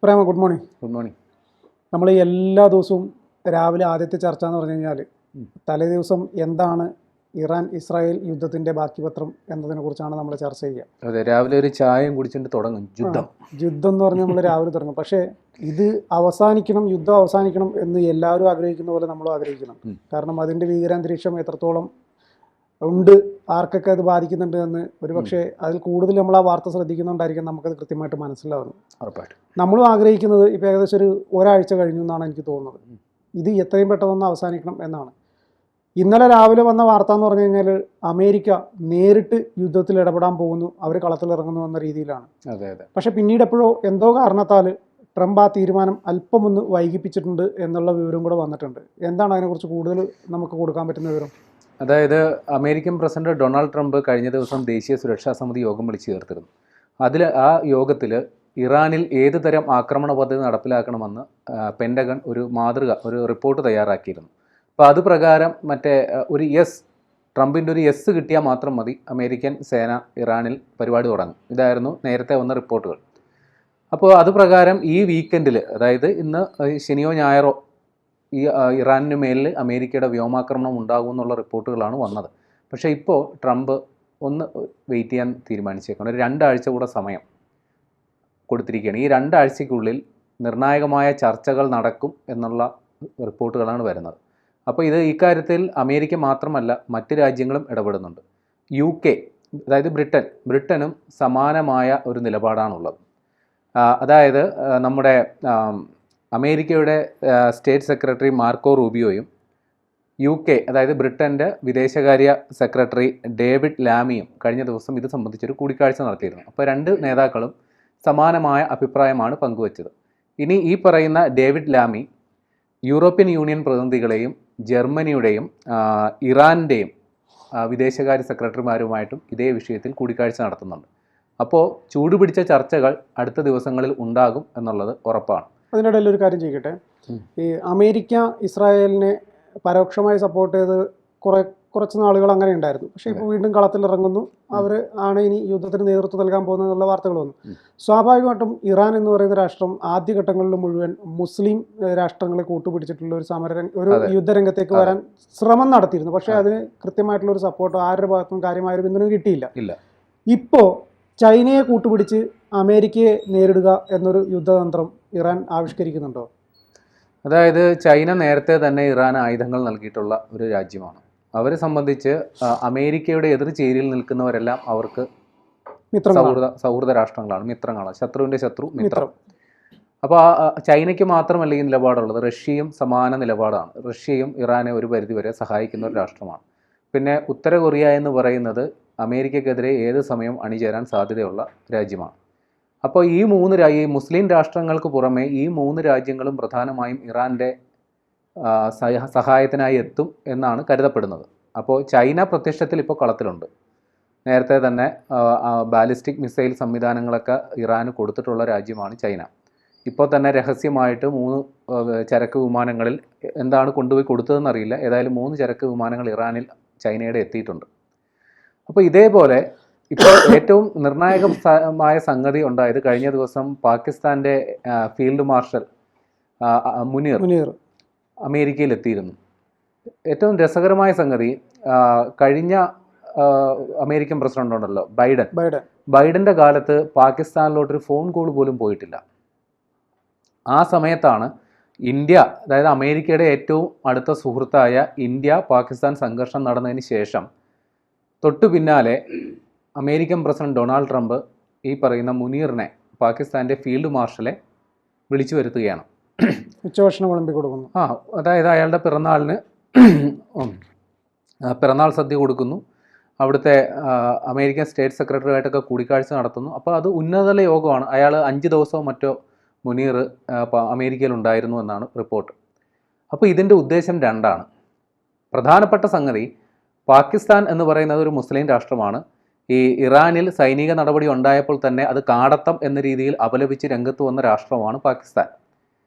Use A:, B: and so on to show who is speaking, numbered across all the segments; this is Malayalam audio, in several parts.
A: പ്രേമ ഗുഡ് മോർണിംഗ്.
B: Good morning.
A: നമ്മൾ എല്ലാ ദിവസവും രാവിലെ ആദ്യത്തെ ചർച്ച എന്ന് പറഞ്ഞു കഴിഞ്ഞാൽ തലേ ദിവസം എന്താണ് ഇറാൻ ഇസ്രായേൽ യുദ്ധത്തിൻ്റെ ബാക്കി പത്രം എന്നതിനെ കുറിച്ചാണ് നമ്മൾ ചർച്ച ചെയ്യുക.
B: അതെ, രാവിലെ ഒരു ചായയും കുടിച്ചിട്ട് തുടങ്ങും
A: യുദ്ധം എന്ന് പറഞ്ഞാൽ നമ്മൾ രാവിലെ തുടങ്ങും. പക്ഷേ ഇത് അവസാനിക്കണം, യുദ്ധം അവസാനിക്കണം എന്ന് എല്ലാവരും ആഗ്രഹിക്കുന്ന പോലെ നമ്മളും ആഗ്രഹിക്കണം. കാരണം അതിൻ്റെ ഭീകരാന്തരീക്ഷം എത്രത്തോളം ഉണ്ട്, ആർക്കൊക്കെ അത് ബാധിക്കുന്നുണ്ട് എന്ന് ഒരുപക്ഷെ അതിൽ കൂടുതൽ നമ്മൾ ആ വാർത്ത ശ്രദ്ധിക്കുന്നുണ്ടായിരിക്കും നമുക്കത് കൃത്യമായിട്ട് മനസ്സിലാവുന്നു. നമ്മളും ആഗ്രഹിക്കുന്നത് ഇപ്പോൾ ഏകദേശം ഒരാഴ്ച കഴിഞ്ഞു എന്നാണ് എനിക്ക് തോന്നുന്നത്. ഇത് എത്രയും പെട്ടെന്ന് അവസാനിക്കണം എന്നാണ്. ഇന്നലെ രാവിലെ വന്ന വാർത്ത എന്ന് പറഞ്ഞു കഴിഞ്ഞാൽ അമേരിക്ക നേരിട്ട് യുദ്ധത്തിൽ ഇടപെടാൻ പോകുന്നു, അവർ കളത്തിലിറങ്ങുന്നു എന്ന രീതിയിലാണ്. പക്ഷെ പിന്നീട് എപ്പോഴോ എന്തോ കാരണത്താൽ ട്രംപ് ആ തീരുമാനം അല്പമൊന്ന് വൈകിപ്പിച്ചിട്ടുണ്ട് എന്നുള്ള വിവരം കൂടെ വന്നിട്ടുണ്ട്. എന്താണ് അതിനെക്കുറിച്ച് കൂടുതൽ നമുക്ക് കൊടുക്കാൻ പറ്റുന്ന വിവരം?
B: അതായത് അമേരിക്കൻ പ്രസിഡന്റ് ഡൊണാൾഡ് ട്രംപ് കഴിഞ്ഞ ദിവസം ദേശീയ സുരക്ഷാ സമിതി യോഗം വിളിച്ചു ചേർത്തിരുന്നു. അതിൽ ആ യോഗത്തിൽ ഇറാനിൽ ഏത് തരം ആക്രമണ പദ്ധതി നടപ്പിലാക്കണമെന്ന് പെൻറ്റഗൺ ഒരു റിപ്പോർട്ട് തയ്യാറാക്കിയിരുന്നു. അപ്പോൾ അത് പ്രകാരം ട്രംപിൻ്റെ ഒരു യെസ് കിട്ടിയാൽ മാത്രം മതി അമേരിക്കൻ സേന ഇറാനിൽ പരിപാടി തുടങ്ങും. ഇതായിരുന്നു നേരത്തെ വന്ന റിപ്പോർട്ടുകൾ. അപ്പോൾ അത് പ്രകാരം ഈ വീക്കെൻഡിൽ, അതായത് ഇന്ന് ശനിയോ ഞായറോ, ഈ ഇറാനിന് മേലിൽ അമേരിക്കയുടെ വ്യോമാക്രമണം ഉണ്ടാകും എന്നുള്ള റിപ്പോർട്ടുകളാണ് വന്നത്. പക്ഷേ ഇപ്പോൾ ട്രംപ് ഒന്ന് വെയിറ്റ് ചെയ്യാൻ തീരുമാനിച്ചേക്കണം. ഒരു 2 ആഴ്ച കൂടെ സമയം കൊടുത്തിരിക്കുകയാണ്. ഈ 2 ആഴ്ചയ്ക്കുള്ളിൽ നിർണായകമായ ചർച്ചകൾ നടക്കും എന്നുള്ള റിപ്പോർട്ടുകളാണ് വരുന്നത്. അപ്പോൾ ഇക്കാര്യത്തിൽ അമേരിക്ക മാത്രമല്ല മറ്റ് രാജ്യങ്ങളും ഇടപെടുന്നുണ്ട്. UK, അതായത് ബ്രിട്ടനും സമാനമായ ഒരു നിലപാടാണുള്ളത്. അതായത് നമ്മുടെ അമേരിക്കയുടെ സ്റ്റേറ്റ് സെക്രട്ടറി മാർക്കോ റൂബിയോയും UK, അതായത് ബ്രിട്ടൻ്റെ വിദേശകാര്യ സെക്രട്ടറി ഡേവിഡ് ലാമിയും കഴിഞ്ഞ ദിവസം ഇത് സംബന്ധിച്ചൊരു കൂടിക്കാഴ്ച നടത്തിയിരുന്നു. അപ്പോൾ 2 നേതാക്കളും സമാനമായ അഭിപ്രായമാണ് പങ്കുവച്ചത്. ഇനി ഈ പറയുന്ന ഡേവിഡ് ലാമി യൂറോപ്യൻ യൂണിയൻ പ്രതിനിധികളെയും ജർമ്മനിയുടെയും ഇറാൻ്റെയും വിദേശകാര്യ സെക്രട്ടറിമാരുമായിട്ടും ഇതേ വിഷയത്തിൽ കൂടിക്കാഴ്ച നടത്തുന്നുണ്ട്. അപ്പോൾ ചൂടുപിടിച്ച ചർച്ചകൾ അടുത്ത ദിവസങ്ങളിൽ ഉണ്ടാകും എന്നുള്ളത് ഉറപ്പാണ്.
A: അതിനിടയിൽ ഒരു കാര്യം ചെയ്യട്ടെ. ഈ അമേരിക്ക ഇസ്രായേലിനെ പരോക്ഷമായി സപ്പോർട്ട് ചെയ്ത് കുറച്ച് നാളുകൾ അങ്ങനെ ഉണ്ടായിരുന്നു. പക്ഷേ ഇപ്പോൾ വീണ്ടും കളത്തിലിറങ്ങുന്നു, അവർ ആണ് ഇനി യുദ്ധത്തിന് നേതൃത്വം നൽകാൻ പോകുന്നതെന്നുള്ള വാർത്തകൾ വന്നു. സ്വാഭാവികമായിട്ടും ഇറാൻ എന്ന് പറയുന്ന രാഷ്ട്രം ആദ്യഘട്ടങ്ങളിൽ മുഴുവൻ മുസ്ലിം രാഷ്ട്രങ്ങളെ കൂട്ടുപിടിച്ചിട്ടുള്ള ഒരു യുദ്ധരംഗത്തേക്ക് വരാൻ ശ്രമം നടത്തിയിരുന്നു. പക്ഷേ അതിന് കൃത്യമായിട്ടുള്ള ഒരു സപ്പോർട്ട് ആരുടെ ഭാഗത്തും കാര്യമായ ഒരു പിന്തുണ കിട്ടിയില്ല. ഇപ്പോൾ ചൈനയെ കൂട്ടുപിടിച്ച് അമേരിക്കയെ നേരിടുക എന്നൊരു യുദ്ധതന്ത്രം ഇറാൻ ആവിഷ്കരിക്കുന്നുണ്ടോ?
B: അതായത് ചൈന നേരത്തെ തന്നെ ഇറാൻ ആയുധങ്ങൾ നൽകിയിട്ടുള്ള ഒരു രാജ്യമാണ്. അവരെ സംബന്ധിച്ച് അമേരിക്കയുടെ എതിർ ചേരിയിൽ നിൽക്കുന്നവരെല്ലാം അവർക്ക് സൗഹൃദ രാഷ്ട്രങ്ങളാണ്, മിത്രങ്ങളാണ്. ശത്രുവിൻ്റെ ശത്രു മിത്രം. അപ്പോൾ ചൈനയ്ക്ക് മാത്രമല്ല ഈ നിലപാടുള്ളത്, റഷ്യയും സമാന നിലപാടാണ്. റഷ്യയും ഇറാനെ ഒരു പരിധിവരെ സഹായിക്കുന്ന ഒരു രാഷ്ട്രമാണ്. പിന്നെ ഉത്തര കൊറിയ എന്ന് പറയുന്നത് അമേരിക്കക്കെതിരെ ഏത് സമയം അണിചേരാൻ സാധ്യതയുള്ള രാജ്യമാണ്. അപ്പോൾ ഈ മുസ്ലിം രാഷ്ട്രങ്ങൾക്ക് പുറമെ ഈ 3 രാജ്യങ്ങളും പ്രധാനമായും ഇറാൻ്റെ സഹായത്തിനായി എത്തും എന്നാണ് കരുതപ്പെടുന്നത്. അപ്പോൾ ചൈന പ്രത്യക്ഷത്തിൽ ഇപ്പോൾ കളത്തിലുണ്ട്. നേരത്തെ തന്നെ ബാലിസ്റ്റിക് മിസൈൽ സംവിധാനങ്ങളൊക്കെ ഇറാന് കൊടുത്തിട്ടുള്ള രാജ്യമാണ് ചൈന. ഇപ്പോൾ തന്നെ രഹസ്യമായിട്ട് 3 ചരക്ക് വിമാനങ്ങളിൽ എന്താണ് കൊണ്ടുപോയി കൊടുത്തതെന്നറിയില്ല, ഏതായാലും 3 ചരക്ക് വിമാനങ്ങൾ ഇറാനിൽ ചൈനയുടെ എത്തിയിട്ടുണ്ട്. അപ്പോൾ ഇതേപോലെ ഇപ്പോൾ ഏറ്റവും നിർണായകമായ സംഗതി ഉണ്ടായത് കഴിഞ്ഞ ദിവസം പാകിസ്ഥാൻ്റെ ഫീൽഡ് മാർഷൽ മുനീർ അമേരിക്കയിൽ എത്തിയിരുന്നു. ഏറ്റവും രസകരമായ സംഗതി, കഴിഞ്ഞ അമേരിക്കൻ പ്രസിഡന്റ് ഉണ്ടല്ലോ ബൈഡൻ്റെ കാലത്ത് പാകിസ്ഥാനിലോട്ടൊരു ഫോൺ കോൾ പോലും പോയിട്ടില്ല. ആ സമയത്താണ് ഇന്ത്യ, അതായത് അമേരിക്കയുടെ ഏറ്റവും അടുത്ത സുഹൃത്തായ ഇന്ത്യ പാകിസ്ഥാൻ സംഘർഷം നടന്നതിന് ശേഷം തൊട്ടു പിന്നാലെ അമേരിക്കൻ പ്രസിഡന്റ് ഡൊണാൾഡ് ട്രംപ് ഈ പറയുന്ന മുനീറിനെ, പാകിസ്ഥാൻ്റെ ഫീൽഡ് മാർഷലെ വിളിച്ചു വരുത്തുകയാണ്.
A: ഉച്ചഭക്ഷണം വിളമ്പി കൊടുക്കുന്നു.
B: അതായത് അയാളുടെ പിറന്നാൾ സദ്യ കൊടുക്കുന്നു. അവിടുത്തെ അമേരിക്കൻ സ്റ്റേറ്റ് സെക്രട്ടറിയായിട്ടൊക്കെ കൂടിക്കാഴ്ച നടത്തുന്നു. അപ്പോൾ അത് ഉന്നതതല യോഗമാണ്. അയാൾ 5 ദിവസമോ മറ്റോ മുനീർ അമേരിക്കയിൽ ഉണ്ടായിരുന്നു എന്നാണ് റിപ്പോർട്ട്. അപ്പോൾ ഇതിൻ്റെ ഉദ്ദേശം 2ആണ്. പ്രധാനപ്പെട്ട സംഗതി, പാകിസ്ഥാൻ എന്ന് പറയുന്നത് ഒരു മുസ്ലിം രാഷ്ട്രമാണ്. ഈ ഇറാനിൽ സൈനിക നടപടി ഉണ്ടായപ്പോൾ തന്നെ അത് കാടത്തം എന്ന രീതിയിൽ അപലപിച്ച് രംഗത്ത് വന്ന രാഷ്ട്രമാണ് പാകിസ്ഥാൻ.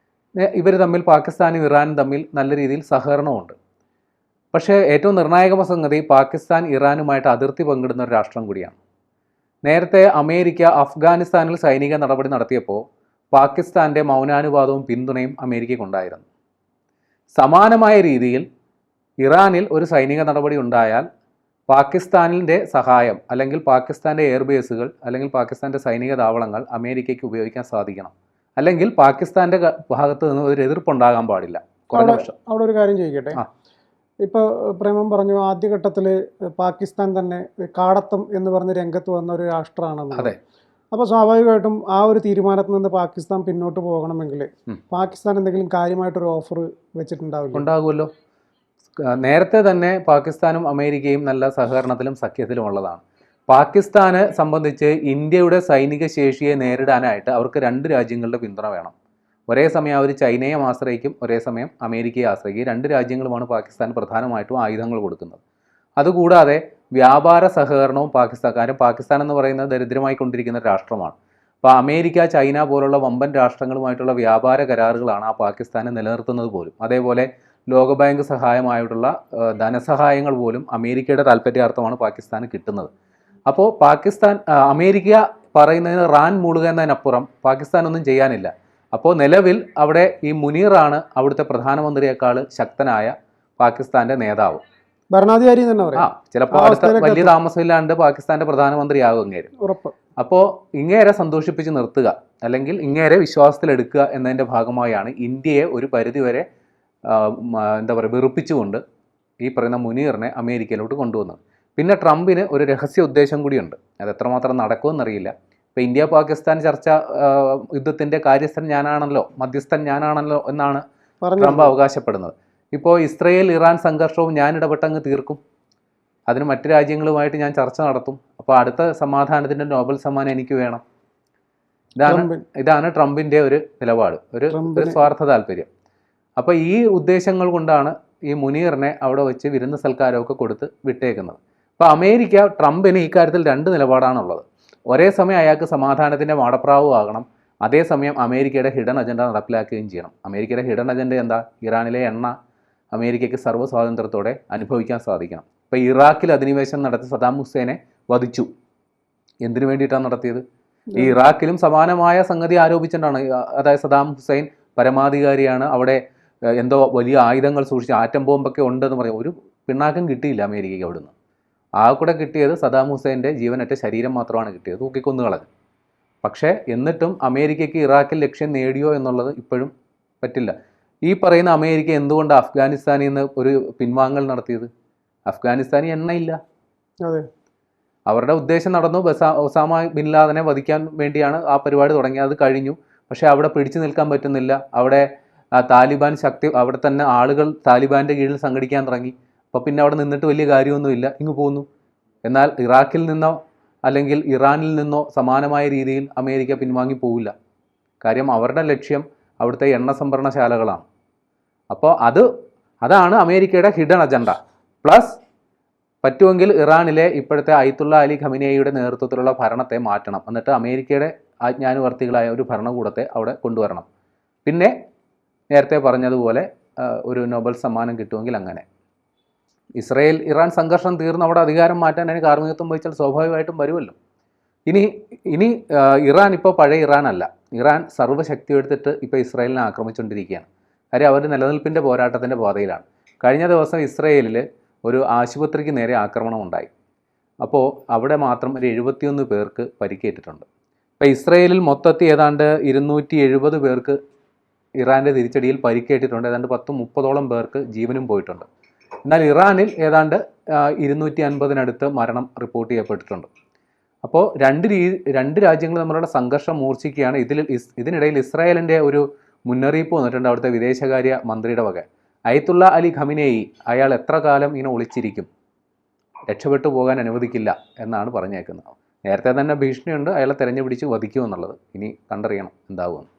B: ഇവർ തമ്മിൽ, പാകിസ്ഥാനും ഇറാനും തമ്മിൽ നല്ല രീതിയിൽ സഹകരണമുണ്ട്. പക്ഷേ ഏറ്റവും നിർണായക സംഗതി, പാകിസ്ഥാൻ ഇറാനുമായിട്ട് അതിർത്തി പങ്കിടുന്ന ഒരു രാഷ്ട്രം കൂടിയാണ്. നേരത്തെ അമേരിക്ക അഫ്ഗാനിസ്ഥാനിൽ സൈനിക നടപടി നടത്തിയപ്പോൾ പാകിസ്ഥാൻ്റെ മൗനാനുവാദവും പിന്തുണയും അമേരിക്കയ്ക്കുണ്ടായിരുന്നു. സമാനമായ രീതിയിൽ ഇറാനിൽ ഒരു സൈനിക നടപടി ഉണ്ടായാൽ പാകിസ്ഥാനിൻ്റെ സഹായം അല്ലെങ്കിൽ പാകിസ്ഥാൻ്റെ എയർബേസുകൾ അല്ലെങ്കിൽ പാകിസ്ഥാൻ്റെ സൈനിക താവളങ്ങൾ അമേരിക്കയ്ക്ക് ഉപയോഗിക്കാൻ സാധിക്കണം. അല്ലെങ്കിൽ പാകിസ്ഥാൻ്റെ ഭാഗത്ത് നിന്ന് ഒരു എതിർപ്പുണ്ടാകാൻ പാടില്ല.
A: അവിടെ ഒരു കാര്യം ചോദിക്കട്ടെ. ഇപ്പോൾ പ്രേമം പറഞ്ഞു ആദ്യഘട്ടത്തിൽ പാകിസ്ഥാൻ തന്നെ കാടത്തം എന്ന് പറഞ്ഞ് രംഗത്ത് വന്ന ഒരു രാഷ്ട്രമാണെന്ന്.
B: അതെ.
A: അപ്പോൾ സ്വാഭാവികമായിട്ടും ആ ഒരു തീരുമാനത്തിൽ നിന്ന് പാകിസ്ഥാൻ പിന്നോട്ട് പോകണമെങ്കിൽ പാകിസ്ഥാൻ എന്തെങ്കിലും കാര്യമായിട്ടൊരു ഓഫർ വെച്ചിട്ടുണ്ടാവില്ല?
B: ഉണ്ടാകുമല്ലോ. നേരത്തെ തന്നെ പാകിസ്ഥാനും അമേരിക്കയും നല്ല സഹകരണത്തിലും സഖ്യത്തിലും ഉള്ളതാണ്. പാകിസ്ഥാനെ സംബന്ധിച്ച് ഇന്ത്യയുടെ സൈനിക ശേഷിയെ നേരിടാനായിട്ട് അവർക്ക് 2 രാജ്യങ്ങളുടെ പിന്തുണ വേണം. ഒരേ സമയം അവർ ചൈനയെ ആശ്രയിക്കും, ഒരേ സമയം അമേരിക്കയെ ആശ്രയിക്കും. 2 രാജ്യങ്ങളുമാണ് പാകിസ്ഥാൻ പ്രധാനമായിട്ടും ആയുധങ്ങൾ കൊടുക്കുന്നത്. അതുകൂടാതെ വ്യാപാര സഹകരണവും കാര്യം പാകിസ്ഥാൻ എന്ന് പറയുന്നത് ദരിദ്രമായി കൊണ്ടിരിക്കുന്ന രാഷ്ട്രമാണ്. അപ്പോൾ അമേരിക്ക, ചൈന പോലുള്ള വമ്പൻ രാഷ്ട്രങ്ങളുമായിട്ടുള്ള വ്യാപാര കരാറുകളാണ് ആ പാകിസ്ഥാനെ നിലനിർത്തുന്നത് പോലും. അതേപോലെ ലോകബാങ്ക് സഹായമായിട്ടുള്ള ധനസഹായങ്ങൾ പോലും അമേരിക്കയുടെ താല്പര്യാർത്ഥമാണ് പാകിസ്ഥാന് കിട്ടുന്നത്. അപ്പോൾ അമേരിക്ക പറയുന്നതിന് റാൻ മൂളുക എന്നതിനപ്പുറം പാകിസ്ഥാൻ ഒന്നും ചെയ്യാനില്ല. അപ്പോൾ നിലവിൽ അവിടെ ഈ മുനീറാണ് അവിടുത്തെ പ്രധാനമന്ത്രിയേക്കാൾ ശക്തനായ പാകിസ്ഥാന്റെ നേതാവ്,
A: ഭരണാധികാരി തന്നെ പറയാം.
B: ചിലപ്പോൾ അടുത്ത വലിയ താമസമില്ലാണ്ട് പാകിസ്ഥാന്റെ പ്രധാനമന്ത്രിയാകും ഇങ്ങേര്. അപ്പോൾ ഇങ്ങേരെ സന്തോഷിപ്പിച്ച് നിർത്തുക അല്ലെങ്കിൽ ഇങ്ങേരെ വിശ്വാസത്തിലെടുക്കുക എന്നതിൻ്റെ ഭാഗമായാണ് ഇന്ത്യയെ ഒരു പരിധിവരെ വെറുപ്പിച്ചുകൊണ്ട് ഈ പറയുന്ന മുനീറിനെ അമേരിക്കയിലോട്ട് കൊണ്ടുവന്നത്. പിന്നെ ട്രംപിന് ഒരു രഹസ്യ ഉദ്ദേശം കൂടിയുണ്ട്. അത് എത്രമാത്രം നടക്കുമെന്നറിയില്ല. ഇപ്പോൾ ഇന്ത്യ പാകിസ്ഥാൻ ചർച്ച യുദ്ധത്തിൻ്റെ കാര്യസ്ഥൻ ഞാനാണല്ലോ, മധ്യസ്ഥൻ ഞാനാണല്ലോ എന്നാണ് ട്രംപ് അവകാശപ്പെടുന്നത്. ഇപ്പോൾ ഇസ്രയേൽ ഇറാൻ സംഘർഷവും ഞാൻ ഇടപെട്ടങ്ങ് തീർക്കും, അതിന് മറ്റു രാജ്യങ്ങളുമായിട്ട് ഞാൻ ചർച്ച നടത്തും, അപ്പോൾ അടുത്ത സമാധാനത്തിൻ്റെ നോബൽ സമ്മാനം എനിക്ക് വേണം. ഇതാണ് ട്രംപിൻ്റെ ഒരു നിലപാട്, ഒരു സ്വാർത്ഥ താല്പര്യം. അപ്പോൾ ഈ ഉദ്ദേശങ്ങൾ കൊണ്ടാണ് ഈ മുനീറിനെ അവിടെ വെച്ച് വിരുന്ന് സൽക്കാരമൊക്കെ കൊടുത്ത് വിട്ടേക്കുന്നത്. അപ്പോൾ അമേരിക്ക ട്രംപിന് ഈ കാര്യത്തിൽ 2 നിലപാടാണുള്ളത്. ഒരേ സമയം അയാൾക്ക് സമാധാനത്തിൻ്റെ മാടപ്രാവ് ആകണം, അതേസമയം അമേരിക്കയുടെ ഹിഡൻ അജണ്ട നടപ്പിലാക്കുകയും ചെയ്യണം. അമേരിക്കയുടെ ഹിഡൻ അജണ്ട എന്താ? ഇറാനിലെ എണ്ണ അമേരിക്കയ്ക്ക് സർവ്വ സ്വാതന്ത്ര്യത്തോടെ അനുഭവിക്കാൻ സാധിക്കണം. ഇപ്പോൾ ഇറാഖിൽ അധിനിവേശം നടത്തി സദാം ഹുസൈനെ വധിച്ചു. എന്തിനു വേണ്ടിയിട്ടാണ് നടത്തിയത്? ഈ ഇറാഖിലും സമാനമായ സംഗതി ആരോപിച്ചിട്ടാണ്. അതായത് സദാം ഹുസൈൻ പരമാധികാരിയാണ്, അവിടെ എന്തോ വലിയ ആയുധങ്ങൾ സൂക്ഷിച്ച് ആറ്റം ബോംബൊക്കെ ഉണ്ടെന്ന് പറയും. ഒരു പിണ്ണാക്കം കിട്ടിയില്ല അമേരിക്കയ്ക്ക് അവിടുന്ന്. ആ കൂടെ കിട്ടിയത് സദാം ഹുസൈൻ്റെ ജീവനറ്റ ശരീരം മാത്രമാണ് കിട്ടിയത്, തൂക്കിക്കൊന്നു കളഞ്ഞു. പക്ഷേ എന്നിട്ടും അമേരിക്കയ്ക്ക് ഇറാഖിൽ ലക്ഷ്യം നേടിയോ എന്നുള്ളത് ഇപ്പോഴും പറ്റില്ല. ഈ പറയുന്ന അമേരിക്ക എന്തുകൊണ്ട് അഫ്ഗാനിസ്ഥാനിൽ നിന്ന് ഒരു പിൻവാങ്ങൽ നടത്തിയത്? അഫ്ഗാനിസ്ഥാനിൽ എണ്ണയില്ല. അവരുടെ ഉദ്ദേശം നടന്നു. ഒസാമ ബിൻ ലാദനെ വധിക്കാൻ വേണ്ടിയാണ് ആ പരിപാടി തുടങ്ങിയത്. അത് കഴിഞ്ഞു. പക്ഷേ അവിടെ പിടിച്ചു നിൽക്കാൻ പറ്റുന്നില്ല. അവിടെ താലിബാൻ ശക്തി, അവിടെ തന്നെ ആളുകൾ താലിബാൻ്റെ കീഴിൽ സംഘടിക്കാൻ തുടങ്ങി. അപ്പോൾ പിന്നെ അവിടെ നിന്നിട്ട് വലിയ കാര്യമൊന്നുമില്ല, ഇങ്ങ് പോന്നു. എന്നാൽ ഇറാഖിൽ നിന്നോ അല്ലെങ്കിൽ ഇറാനിൽ നിന്നോ സമാനമായ രീതിയിൽ അമേരിക്ക പിൻവാങ്ങി പോവില്ല. കാര്യം അവരുടെ ലക്ഷ്യം അവിടുത്തെ എണ്ണ സംഭരണശാലകളാണ്. അപ്പോൾ അതാണ് അമേരിക്കയുടെ ഹിഡൻ അജണ്ട. പ്ലസ് പറ്റുമെങ്കിൽ ഇറാനിലെ ഇപ്പോഴത്തെ അയത്തുള്ള അലി ഖമനേയിയുടെ നേതൃത്വത്തിലുള്ള ഭരണത്തെ മാറ്റണം, എന്നിട്ട് അമേരിക്കയുടെ ആജ്ഞാനുവർത്തികളായ ഒരു ഭരണകൂടത്തെ അവിടെ കൊണ്ടുവരണം. പിന്നെ നേരത്തെ പറഞ്ഞതുപോലെ ഒരു നോബൽ സമ്മാനം കിട്ടുമെങ്കിൽ അങ്ങനെ. ഇസ്രയേൽ ഇറാൻ സംഘർഷം തീർന്ന് അവിടെ അധികാരം മാറ്റാൻ അതിന് കാർമ്മികത്വം വഹിച്ചാൽ സ്വാഭാവികമായിട്ടും വരുമല്ലോ. ഇനി ഇറാൻ ഇപ്പോൾ പഴയ ഇറാൻ അല്ല. ഇറാൻ സർവ്വശക്തി എടുത്തിട്ട് ഇപ്പോൾ ഇസ്രയേലിനെ ആക്രമിച്ചുകൊണ്ടിരിക്കുകയാണ്. കാര്യം അവർ നിലനിൽപ്പിൻ്റെ പോരാട്ടത്തിൻ്റെ പാതയിലാണ്. കഴിഞ്ഞ ദിവസം ഇസ്രയേലിൽ ഒരു ആശുപത്രിക്ക് നേരെ ആക്രമണം ഉണ്ടായി. അപ്പോൾ അവിടെ മാത്രം ഒരു 71 പേർക്ക് പരിക്കേറ്റിട്ടുണ്ട്. ഇപ്പോൾ ഇസ്രയേലിൽ മൊത്തത്തിൽ ഏതാണ്ട് 270 പേർക്ക് ഇറാൻ്റെ തിരിച്ചടിയിൽ പരിക്കേറ്റിട്ടുണ്ട്. ഏതാണ്ട് 10-30ഓളം പേർക്ക് ജീവനും പോയിട്ടുണ്ട്. എന്നാൽ ഇറാനിൽ ഏതാണ്ട് 250-നടുത്ത് മരണം റിപ്പോർട്ട് ചെയ്യപ്പെട്ടിട്ടുണ്ട്. അപ്പോൾ രണ്ട് രാജ്യങ്ങൾ തമ്മിലുള്ള സംഘർഷം മൂർച്ഛിക്കുകയാണ്. ഇതിനിടയിൽ ഇസ്രായേലിൻ്റെ ഒരു മുന്നറിയിപ്പ് വന്നിട്ടുണ്ട് അവിടുത്തെ വിദേശകാര്യ മന്ത്രിയുടെ വക. അയത്തുള്ള അലി ഖമനേയി അയാൾ എത്ര കാലം ഇങ്ങനെ ഒളിച്ചിരിക്കും, രക്ഷപ്പെട്ടു പോകാൻ അനുവദിക്കില്ല എന്നാണ് പറഞ്ഞേക്കുന്നത്. നേരത്തെ തന്നെ ഭീഷണിയുണ്ട്, അയാളെ തെരഞ്ഞുപിടിച്ച് വധിക്കുമെന്നുള്ളത്. ഇനി കണ്ടറിയണം എന്താവുമെന്ന്.